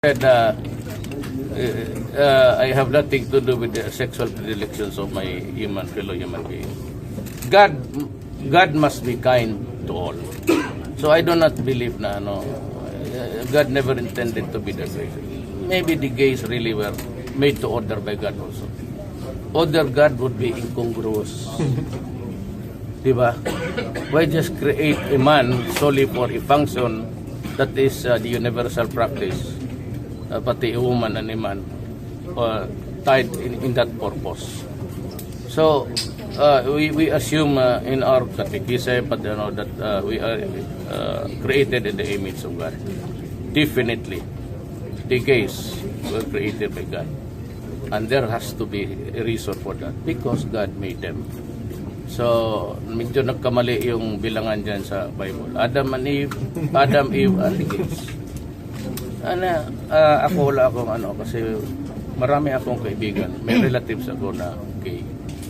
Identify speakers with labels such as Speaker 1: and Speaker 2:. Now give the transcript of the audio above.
Speaker 1: said I have nothing to do with the sexual predilections of my fellow human being. God must be kind to all. So I do not believe na God never intended to be that way. Maybe the gays really were made to order by God also. Order God would be incongruous. Diba? Why just create a man solely for a function that is the universal practice, pati a woman and a man tied in that purpose. So we assume in our catechism that we are created in the image of God. Definitely, the gays were created by God, and there has to be a reason for that because God made them. So, medyo nagkamali yung bilangan dyan sa Bible. Adam, Eve, and the gays. Ako wala akong kasi marami akong kaibigan. May relatives ako na gay.